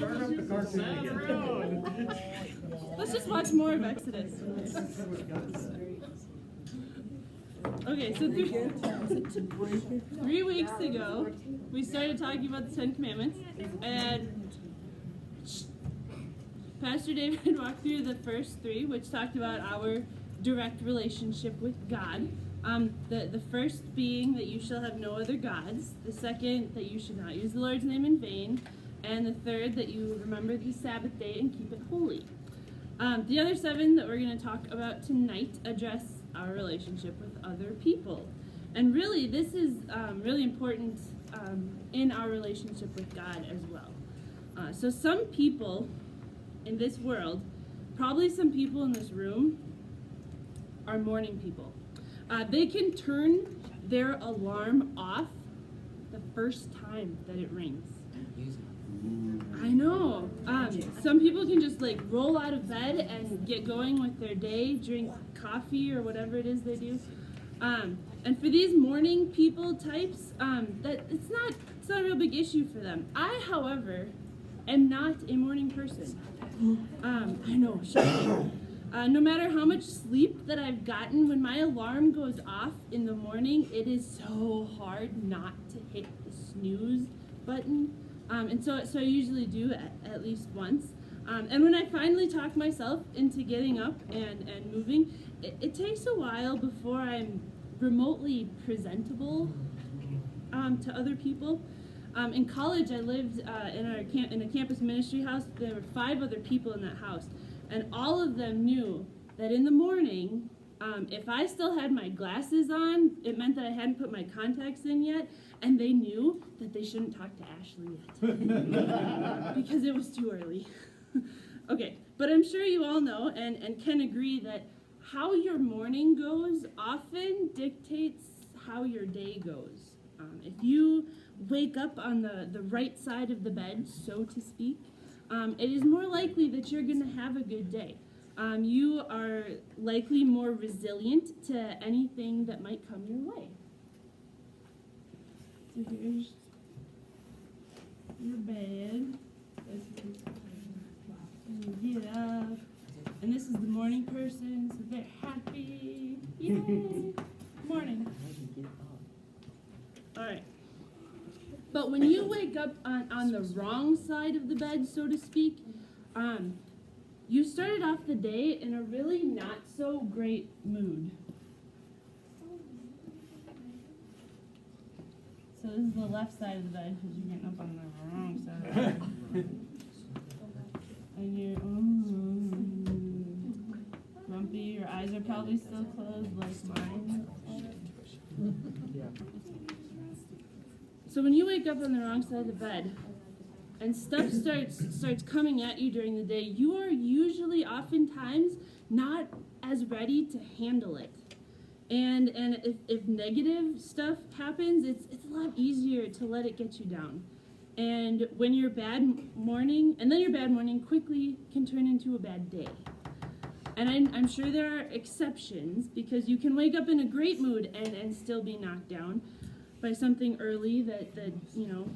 Start up the cartoon again. Let's just watch more of Exodus. Okay, so 3 weeks ago, we started talking about the Ten Commandments, and Pastor David walked through the first 3, which talked about our direct relationship with God. The first being that you shall have no other gods, the second that you should not use the Lord's name in vain, and the third that you remember the Sabbath day and keep it holy. The other 7 that we're going to talk about tonight address our relationship with other people. And really, this is really important in our relationship with God as well. So some people in this world, probably some people in this room, are morning people. They can turn their alarm off the first time that it rings. I know. Some people can just like roll out of bed and get going with their day, drink coffee or whatever it is they do. And for these morning people types, that it's not a real big issue for them. I, however, am not a morning person. I know, shocking. No matter how much sleep that I've gotten, when my alarm goes off in the morning, it is so hard not to hit the snooze button. And so I usually do at least once. And when I finally talk myself into getting up and moving, it takes a while before I'm remotely presentable to other people. In college, I lived in a campus ministry house. There were 5 other people in that house. And all of them knew that in the morning, if I still had my glasses on, it meant that I hadn't put my contacts in yet, and they knew that they shouldn't talk to Ashley yet because it was too early. Okay, but I'm sure you all know and can agree that how your morning goes often dictates how your day goes. If you wake up on the right side of the bed, so to speak, it is more likely that you're going to have a good day. You are likely more resilient to anything that might come your way. So here's your bed. And you get up. And this is the morning person, so they're happy. Yay! Morning. All right. But when you wake up on the wrong side of the bed, so to speak, you started off the day in a really not so great mood. So this is the left side of the bed because you're getting up on the wrong side of the bed. And you're grumpy, your eyes are probably still closed like mine. So when you wake up on the wrong side of the bed and stuff starts coming at you during the day, you are usually oftentimes not as ready to handle it. And if negative stuff happens, it's a lot easier to let it get you down. And when your bad morning quickly can turn into a bad day. And I'm sure there are exceptions, because you can wake up in a great mood and still be knocked down by something early that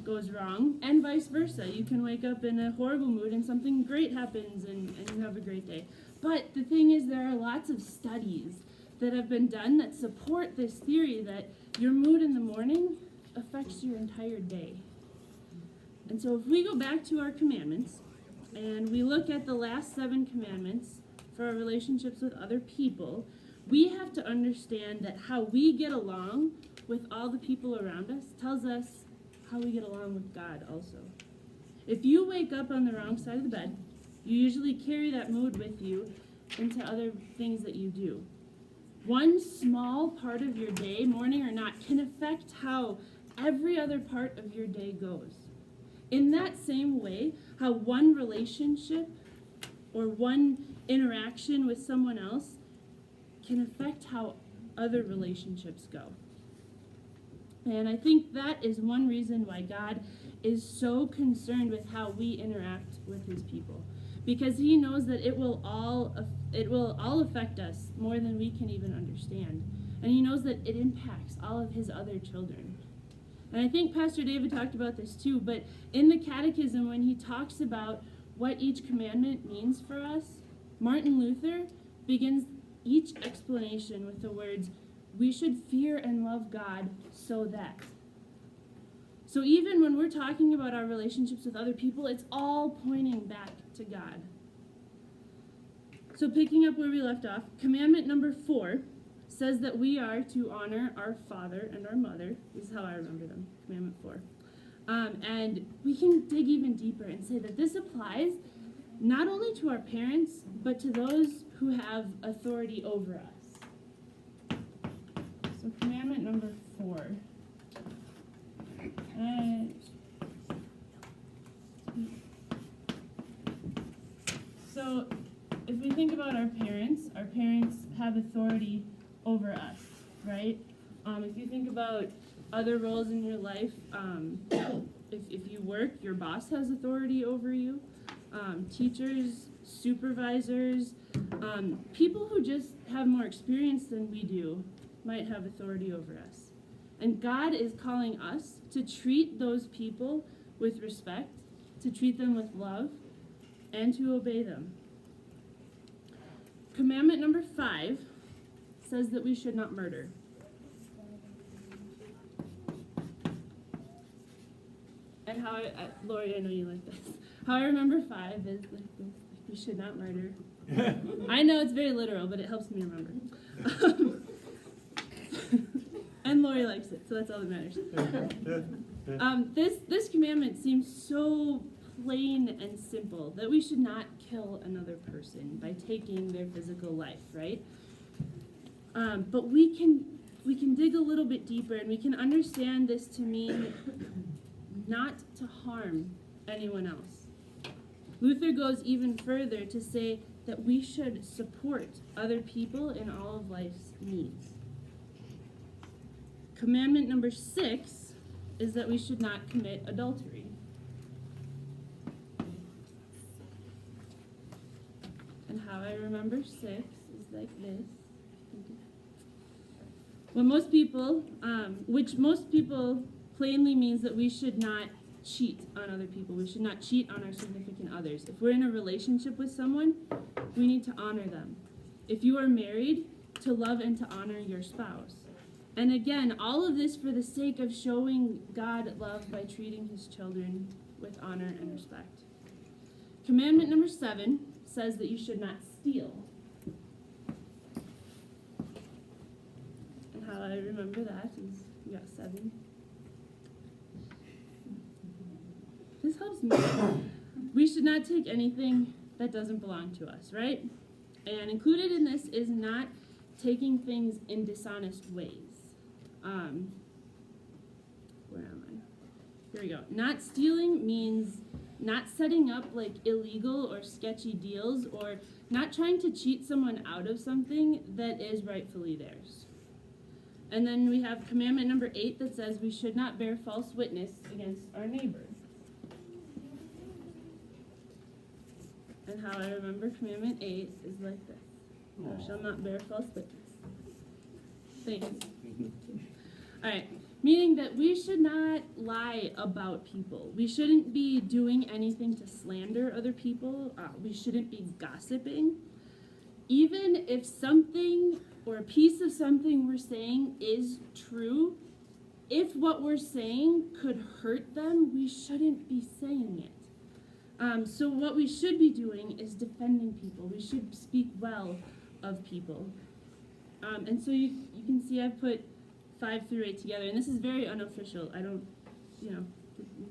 goes wrong, and vice versa. You can wake up in a horrible mood and something great happens and you have a great day. But the thing is, there are lots of studies that have been done that support this theory that your mood in the morning affects your entire day. And so if we go back to our commandments and we look at the last 7 commandments for our relationships with other people, we have to understand that how we get along with all the people around us tells us how we get along with God also. If you wake up on the wrong side of the bed, you usually carry that mood with you into other things that you do. One small part of your day, morning or not, can affect how every other part of your day goes. In that same way, how one relationship or one interaction with someone else can affect how other relationships go. And I think that is one reason why God is so concerned with how we interact with his people. Because he knows that it will all affect us more than we can even understand. And he knows that it impacts all of his other children. And I think Pastor David talked about this too, but in the Catechism, when he talks about what each commandment means for us, Martin Luther begins each explanation with the words, "We should fear and love God so that." So even when we're talking about our relationships with other people, it's all pointing back to God. So picking up where we left off, commandment number 4 says that we are to honor our father and our mother. This is how I remember them, commandment 4. And we can dig even deeper and say that this applies not only to our parents, but to those who have authority over us. So commandment number 4. So if we think about our parents have authority over us, right? If you think about other roles in your life, if you work, your boss has authority over you. Teachers, supervisors, people who just have more experience than we do might have authority over us. And God is calling us to treat those people with respect, to treat them with love, and to obey them. Commandment number 5 says that we should not murder. And how Lori, I know you like this. How I remember 5 is like this: we should not murder. I know it's very literal, but it helps me remember. And Lori likes it, so that's all that matters. This commandment seems so plain and simple, that we should not kill another person by taking their physical life, right? But we can dig a little bit deeper, and we can understand this to mean not to harm anyone else. Luther goes even further to say that we should support other people in all of life's needs. Commandment number 6 is that we should not commit adultery. And how I remember 6 is like this. When most people, which most people plainly means that we should not cheat on other people. We should not cheat on our significant others. If we're in a relationship with someone, we need to honor them. If you are married, to love and to honor your spouse. And again, all of this for the sake of showing God love by treating his children with honor and respect. Commandment number 7 says that you should not steal. And how I remember that is, we got 7. This helps me. We should not take anything that doesn't belong to us, right? And included in this is not taking things in dishonest ways. Where am I? Here we go. Not stealing means not setting up like illegal or sketchy deals, or not trying to cheat someone out of something that is rightfully theirs. And then we have commandment number 8 that says we should not bear false witness against our neighbor. And how I remember commandment 8 is like this: thou shalt not bear false witness. Thanks. All right, meaning that we should not lie about people. We shouldn't be doing anything to slander other people. We shouldn't be gossiping. Even if something or a piece of something we're saying is true, if what we're saying could hurt them, we shouldn't be saying it. So what we should be doing is defending people. We should speak well of people. And so you can see I've put 5 through 8 together, and this is very unofficial. I don't,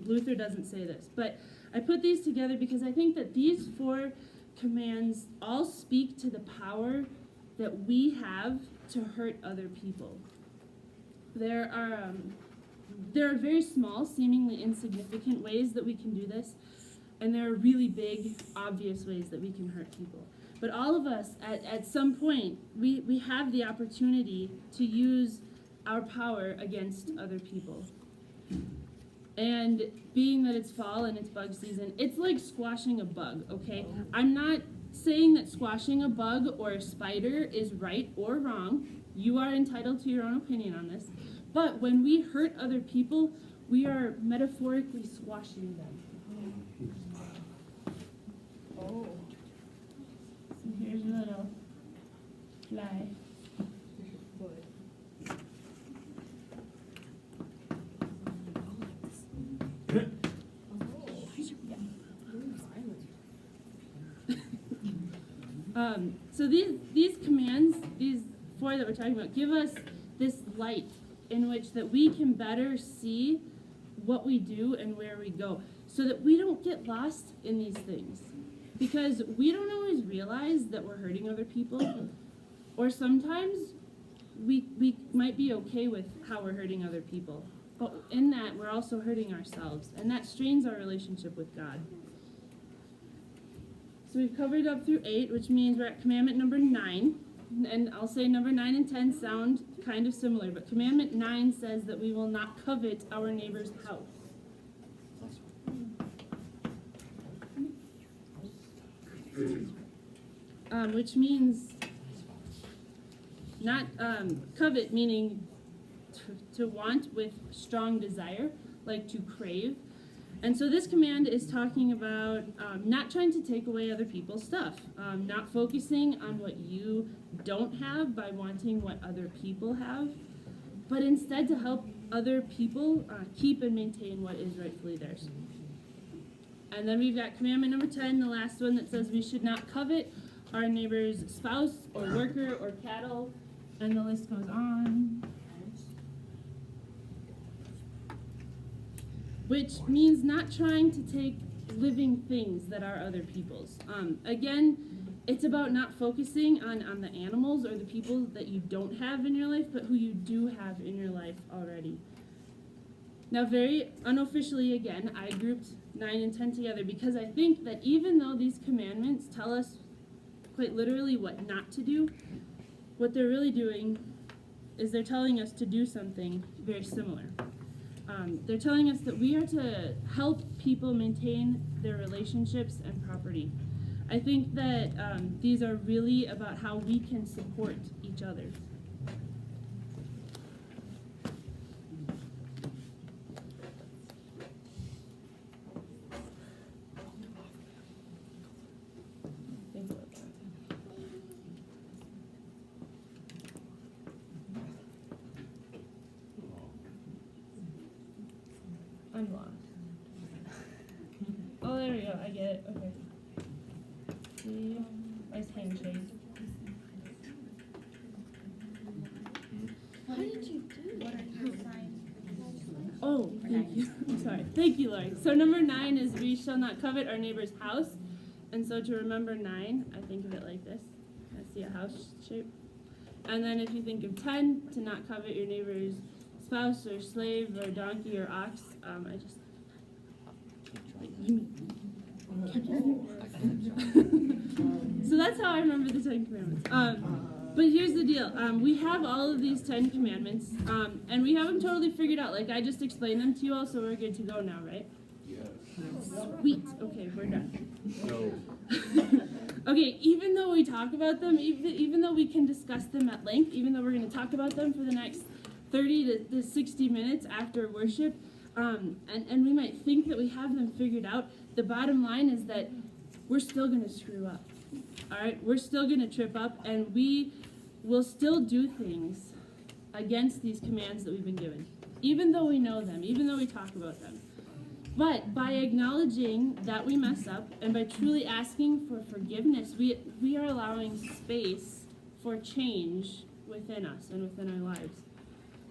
Luther doesn't say this, but I put these together because I think that these 4 commands all speak to the power that we have to hurt other people. There are very small, seemingly insignificant ways that we can do this, and there are really big, obvious ways that we can hurt people. But all of us, at some point, we have the opportunity to use our power against other people. And being that it's fall and it's bug season, it's like squashing a bug, okay? I'm not saying that squashing a bug or a spider is right or wrong. You are entitled to your own opinion on this. But when we hurt other people, we are metaphorically squashing them. Oh. So here's a little fly. So these commands, these 4 that we're talking about, give us this light in which that we can better see what we do and where we go, so that we don't get lost in these things. Because we don't always realize that we're hurting other people, or sometimes we might be okay with how we're hurting other people. But in that, we're also hurting ourselves, and that strains our relationship with God. So we've covered up through 8, which means we're at commandment number 9. And I'll say number 9 and 10 sound kind of similar, but commandment 9 says that we will not covet our neighbor's house. Which means not covet, meaning to want with strong desire, like to crave. And so this command is talking about not trying to take away other people's stuff, not focusing on what you don't have by wanting what other people have, but instead to help other people keep and maintain what is rightfully theirs. And then we've got commandment number 10, the last one, that says we should not covet our neighbor's spouse or worker or cattle, and the list goes on. Which means not trying to take living things that are other people's. Again, it's about not focusing on the animals or the people that you don't have in your life, but who you do have in your life already. Now, very unofficially, again, I grouped 9 and 10 together because I think that even though these commandments tell us quite literally what not to do, what they're really doing is they're telling us to do something very similar. They're telling us that we are to help people maintain their relationships and property. I think that these are really about how we can support each other. Think about that. I'm lost. Oh, there we go. I get it. Okay. See? Nice handshake. What did you do? What are your signs? Oh, thank you. I'm sorry. Thank you, Lori. So number 9 is we shall not covet our neighbor's house. And so to remember 9, I think of it like this. I see a house shape. And then if you think of 10, to not covet your neighbor's spouse or slave or donkey or ox, I just so that's how I remember the 10 Commandments. But here's the deal. We have all of these 10 Commandments, and we have them totally figured out. Like I just explained them to you all, so we're good to go now, right? Yes. Sweet. Okay, we're done. No. Okay, even though we talk about them, even though we can discuss them at length, even though we're going to talk about them for the next 30 to 60 minutes after worship, and we might think that we have them figured out, the bottom line is that we're still going to screw up. All right? We're still going to trip up, and we will still do things against these commands that we've been given, even though we know them, even though we talk about them. But by acknowledging that we mess up and by truly asking for forgiveness, we are allowing space for change within us and within our lives.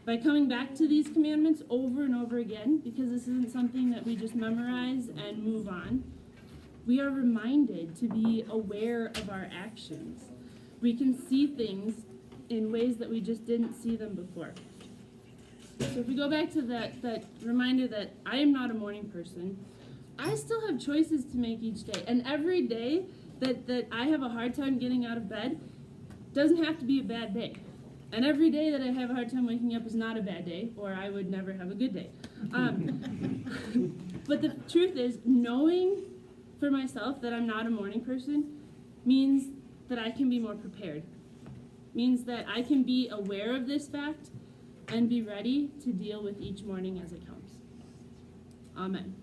By coming back to these commandments over and over again, because this isn't something that we just memorize and move on, we are reminded to be aware of our actions. We can see things in ways that we just didn't see them before. So if we go back to that reminder that I am not a morning person, I still have choices to make each day. And every day that I have a hard time getting out of bed doesn't have to be a bad day. And every day that I have a hard time waking up is not a bad day, or I would never have a good day. But the truth is, knowing for myself that I'm not a morning person means that I can be more prepared. Means that I can be aware of this fact and be ready to deal with each morning as it comes. Amen.